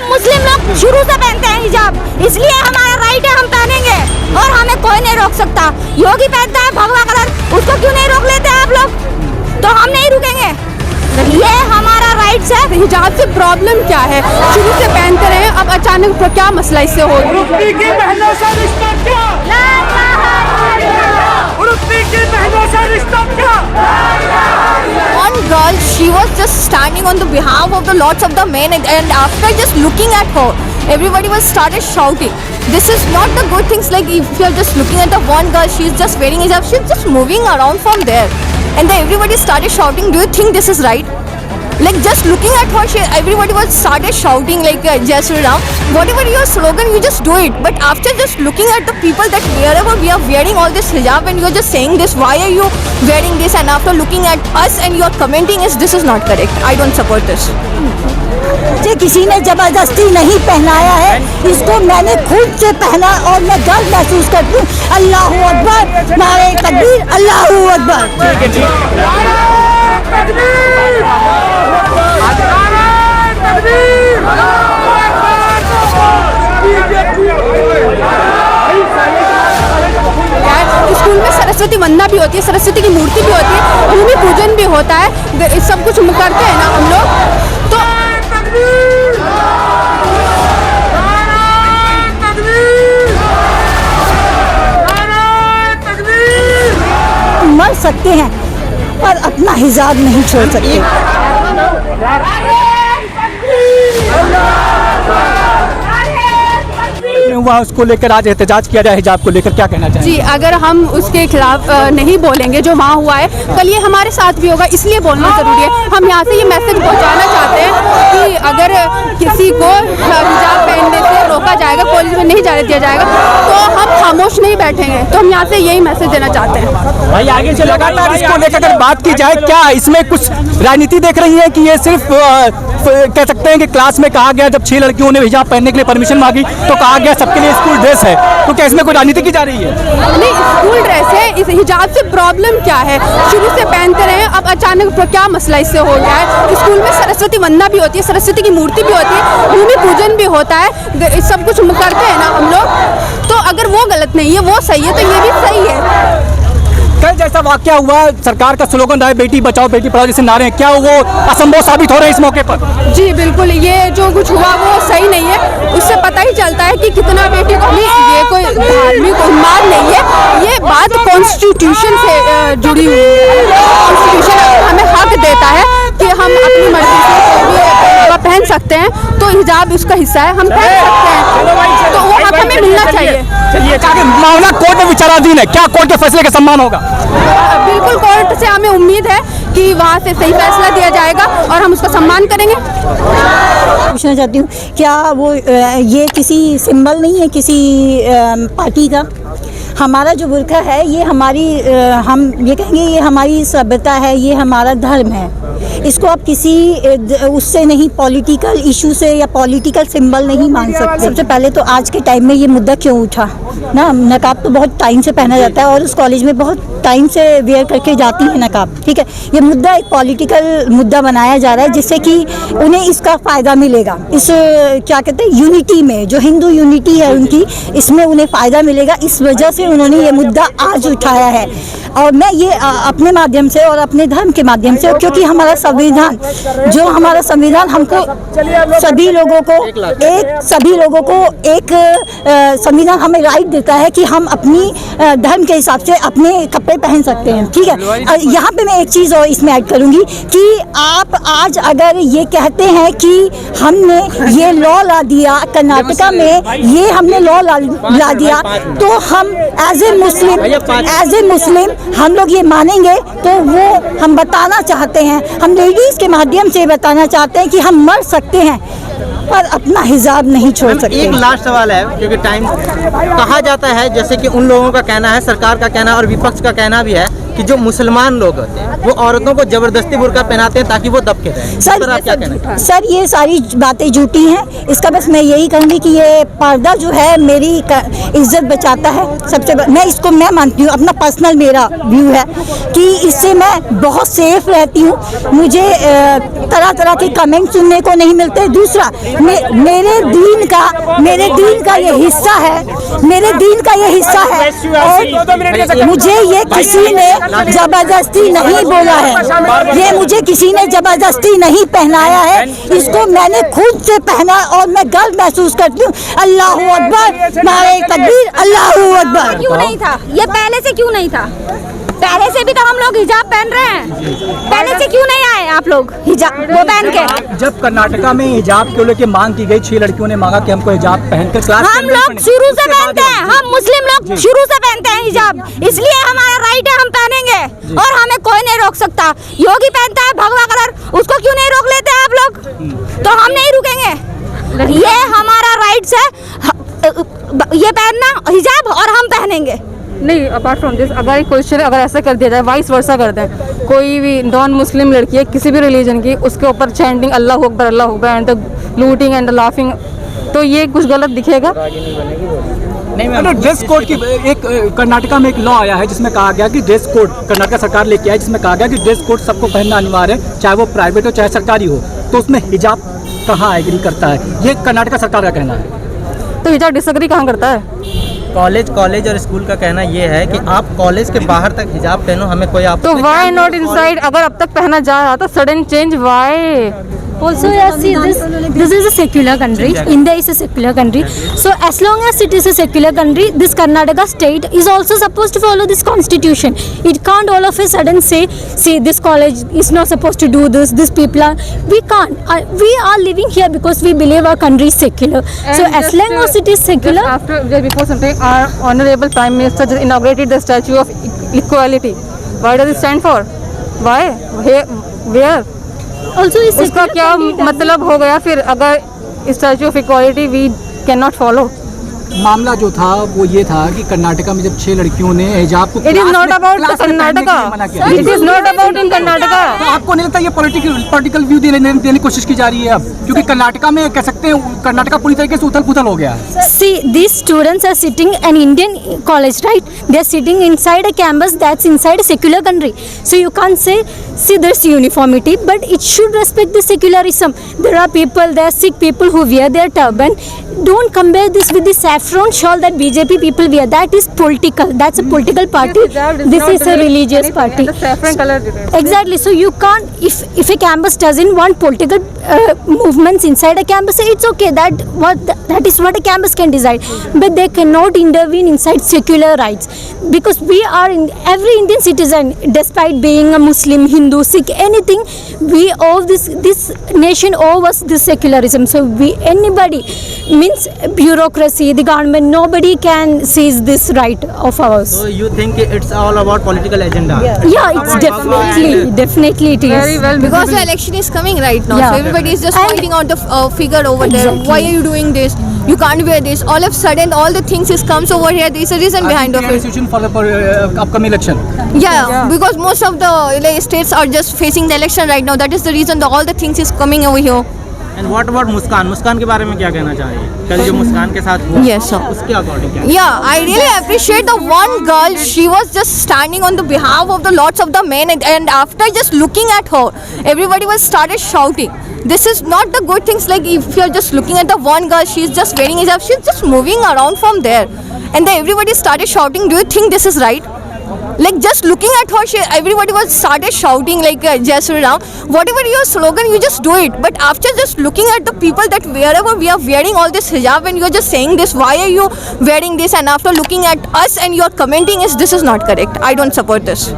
हम मुस्लिम लोग शुरू से पहनते हैं हिजाब, इसलिए हमारा राइट है, हम पहनेंगे और हमें कोई नहीं रोक सकता। योगी पहनता है भगवा कलर, उसको क्यों नहीं रोक लेते आप लोग? तो हम नहीं रुकेंगे, ये हमारा राइट है। हिजाब से प्रॉब्लम क्या है? शुरू से पहनते रहे, अब अचानक क्या मसला इससे हो One girl, she was just standing on the behalf of the lots of the men, and after just looking at her, everybody was started shouting. This is not the good things. Like if you're just looking at the one girl, she's just wearing hijab, she's just moving around from there, and then everybody started shouting. Do you think this is right? Like just looking at her, everybody was started shouting like Jai Shri Ram. Whatever your slogan, you just do it. But after just looking at the people that wherever we are wearing all this hijab and you're just saying this, why are you wearing this? And after looking at us and you're commenting is this is not correct. I don't support this. मुझे किसी ने जबरदस्ती नहीं पहनाया है, इसको मैंने खुद से पहना और मैं गर्व महसूस करती हूँ। अल्लाहू अकबर, नारे तकबीर, अल्लाहू अकबर। स्कूल में सरस्वती वंदना भी होती है, सरस्वती की मूर्ति भी होती है, भूमि पूजन भी होता है, सब कुछ करते हैं ना हम लोग। तो मर सकते हैं पर अपना हिजाब नहीं छोड़ सकते। हुआ उसको लेकर आज एहतजाज किया जाए, हिजाब को लेकर क्या कहना चाहिए? जी, अगर हम उसके खिलाफ नहीं बोलेंगे जो वहाँ हुआ है, कल ये हमारे साथ भी होगा, इसलिए बोलना ज़रूरी है। हम यहाँ से ये मैसेज पहुँचाना चाहते हैं कि अगर किसी को हिजाब पहनने से रोका जाएगा, कॉलेज में नहीं जाने दिया जाएगा, तो हम खामोश नहीं बैठेंगे। तो हम यहाँ से यही मैसेज देना चाहते हैं। भाई आगे से लगातार इसको लेकर अगर बात की जाए, क्या इसमें कुछ राजनीति देख रही है कि ये सिर्फ कह सकते हैं कि क्लास में कहा गया जब 6 लड़कियों ने हिजाब पहनने के लिए परमिशन मांगी तो कहा गया सबके लिए स्कूल ड्रेस है, तो क्या इसमें कोई राजनीति की जा रही है? नहीं, स्कूल ड्रेस है, इस हिजाब से प्रॉब्लम क्या है? शुरू से पहनते रहे, अब अचानक क्या मसला इससे हो गया है? स्कूल में सरस्वती वंदना भी होती है, सरस्वती की मूर्ति भी होती है, भूमि पूजन भी होता है, सब कुछ करते हैं ना हम लोग। तो अगर वो गलत नहीं है, वो सही है, तो ये भी सही है। कल जैसा वाकया हुआ, सरकार का स्लोगन रहा है बेटी बचाओ बेटी पढ़ाओ जैसे नारे हैं, क्या वो असंभव साबित हो रहे हैं इस मौके पर? जी बिल्कुल, ये जो कुछ हुआ वो सही नहीं है। उससे पता ही चलता है कि कितना बेटी को, ये कोई धार्मिक उन्माद नहीं है, ये बात कॉन्स्टिट्यूशन से जुड़ी हुई है। कॉन्स्टिट्यूशन हमें हक देता है कि हम अपनी मर्जी से कोई भी पहन सकते हैं, तो हिजाब उसका हिस्सा है, हम पहन सकते हैं, तो वो हक हमें मिलना चाहिए। मामला कोर्ट में विचाराधीन है, क्या कोर्ट के फैसले का सम्मान होगा? बिल्कुल, कोर्ट से हमें उम्मीद है कि वहाँ से सही फैसला दिया जाएगा और हम उसका सम्मान करेंगे। पूछना चाहती हूँ, क्या वो ये किसी सिंबल नहीं है किसी पार्टी का? हमारा जो बुर्का है ये हमारी हम ये कहेंगे ये हमारी सभ्यता है, ये हमारा धर्म है। इसको आप किसी उससे नहीं, पॉलिटिकल इशू से या पॉलिटिकल सिंबल नहीं मान सकते। सबसे पहले तो आज के टाइम में ये मुद्दा क्यों उठा ना, नकाब तो बहुत टाइम से पहना जाता है और उस कॉलेज में बहुत टाइम से वेयर करके जाती है नकाब, ठीक है। ये मुद्दा एक पॉलिटिकल मुद्दा बनाया जा रहा है जिससे कि उन्हें इसका फ़ायदा मिलेगा, इस क्या कहते हैं यूनिटी में, जो हिंदू यूनिटी है उनकी, इसमें उन्हें फ़ायदा मिलेगा। इस वजह से उन्होंने ये मुद्दा आज उठाया है और मैं ये अपने माध्यम से और अपने धर्म के माध्यम से, क्योंकि हमारा संविधान, जो हमारा संविधान हमको सभी लोगों को एक संविधान हमें राइट देता है कि हम अपनी धर्म के हिसाब से अपने कपड़े पहन सकते हैं, ठीक है। यहाँ पे मैं एक चीज़ और इसमें ऐड करूँगी कि आप आज अगर ये कहते हैं कि हमने ये लॉ ला दिया कर्नाटका में, ये हमने लॉ ला दिया, तो हम एज ए मुस्लिम हम लोग ये मानेंगे? तो वो हम बताना चाहते हैं, हम लेडीज़ के माध्यम से बताना चाहते हैं कि हम मर सकते हैं पर अपना हिजाब नहीं छोड़ सकते। एक लास्ट सवाल है, क्योंकि टाइम कहा जाता है, जैसे कि उन लोगों का कहना है, सरकार का कहना और विपक्ष का कहना भी है कि जो मुसलमान लोग होते हैं वो औरतों को जबरदस्ती बुर्का पहनाते हैं ताकि वो दबके रहें। इस पर आप क्या कहना चाहेंगे? सर ये सारी बातें झूठी हैं। इसका बस मैं यही कहूँगी कि ये पर्दा जो है मेरी इज्जत बचाता है। मैं इसको मैं मानती हूँ, अपना पर्सनल मेरा व्यू है कि इससे मैं बहुत सेफ रहती हूँ। मुझे तरह तरह के कमेंट सुनने को नहीं मिलते। दूसरा मेरे दीन का ये हिस्सा है, मेरे दीन का ये हिस्सा है और मुझे ये किसी ने जबरदस्ती नहीं बोला है, ये मुझे किसी ने जबरदस्ती नहीं पहनाया है। इसको मैंने खुद से पहना और मैं गर्व महसूस करती हूँ। अल्लाह अकबर, नारे तकबीर, अल्लाह अकबर। क्यों नहीं था ये? पहले से क्यों नहीं था? पहले से भी तो हम लोग हिजाब पहन रहे हैं। पहले से क्यों नहीं आए आप लोग हिजाब वो पहन के? जब कर्नाटका में हिजाब को लेकर मांग की गई, 6 लड़कियों ने मांगा कि हमको हिजाब पहनकर क्लास हम लोग शुरू से पहनते हैं, हम मुस्लिम लोग शुरू से पहनते हैं हिजाब, इसलिए हमारा राइट है, हम पहनेंगे और हमें कोई नहीं रोक सकता। योगी पहनता है भगवा कलर, उसको क्यों नहीं रोक लेते आप लोग? तो हम नहीं रुकेंगे, ये हमारा राइट्स है ये पहनना हिजाब और हम पहनेंगे। नहीं, अपार्ट फ्रॉम दिस, अगर एक क्वेश्चन अगर ऐसा कर दिया जाए, वाइस वर्सा कर दें, कोई भी नॉन मुस्लिम लड़की है किसी भी रिलीजन की, उसके ऊपर chanting Allah Akbar and the looting and the laughing, तो ये कुछ गलत दिखेगा? नहीं, ड्रेस कोड की एक कर्नाटका में एक लॉ आया है जिसमें कहा गया कि ड्रेस कोड कर्नाटका सरकार लेके आई, जिसमें कहा गया कि ड्रेस कोड सबको पहनना अनिवार्य है, चाहे वो प्राइवेट हो चाहे सरकारी हो। तो उसमें हिजाब कहाँ एग्री करता है? ये कर्नाटका सरकार का कहना है। तो हिजाब डिसएग्री कहाँ करता है? कॉलेज और स्कूल का कहना ये है कि आप कॉलेज के बाहर तक हिजाब पहनो, हमें कोई आपत्ति तो नहीं। Why not inside? अगर अब तक पहना जा रहा था, sudden change why? Also, yes, see, this is a secular country. India is a secular country. So, as long as it is a secular country, this Karnataka state is also supposed to follow this constitution. It can't all of a sudden say, see, this college is not supposed to do this. These people are. We can't. We are living here because we believe our country is secular. So, as long as it is secular. Before something, our honorable Prime Minister just inaugurated the Statue of Equality. Why does it stand for? Why? Where? Also, is उसका क्या मतलब हो गया फिर अगर statue of equality we can not follow? मामला जो था वो ये था कि कर्नाटका में जब 6 लड़कियों ने हिजाब को it is not about Karnataka, it is not about in Karnataka. तो आपको नहीं लगता ये पॉलिटिकल व्यू देने की कोशिश की जा रही है अब? क्योंकि कर्नाटका में कह सकते हैं कर्नाटका पूरी तरीके से उथल पुथल हो गया है। See, these students are sitting an Indian college, right? They are sitting inside a campus that's inside a secular country. So you can't say, see, there's uniformity, but it should respect the secularism. There are people, there are Sikh people who wear their turban. Don't compare this with the saffron shawl that BJP people wear. That is political. That's a political party. This is a religious party. The saffron color. Exactly. So you can't, if a campus doesn't want political movements inside a campus, it's okay. That is what a campus can decide. But they cannot intervene inside secular rights, because we are every Indian citizen, despite being a Muslim, Hindu, Sikh, anything, we owe this nation owes us this secularism. So anybody means bureaucracy, the government, nobody can seize this right of ours. So you think it's all about political agenda? Yeah, it's definitely it is. Very well, Because the election is coming right now, Yeah. so everybody is just And- pointing out the figure over there. Exactly. Why are you doing this? You can't wear this. All of a sudden, all the things is comes over here. There is a reason behind of it. for upcoming election. Yeah, because most of the states are just facing the election right now. That is the reason all the things is coming over here. And what about मुस्कान के बारे में क्या कहना चाहिए? कल जो मुस्कान के साथ हुआ, Yes, sir. उसके अकॉर्डिंग क्या? Yeah, I really appreciate the one girl. She was just standing on the behalf of the lots of the men, and after just looking at her, everybody was started shouting. This is not the good things. Like if you're just looking at the one girl, she's just wearing hijab. She's just moving around from there, and then everybody started shouting. Do you think this is right? Like just looking at her, everybody was started shouting like Jai Shri Ram. Whatever your slogan, you just do it. But after just looking at the people that wherever we are wearing all this hijab and you're just saying this, why are you wearing this? And after looking at us and you're commenting, this is not correct. I don't support this.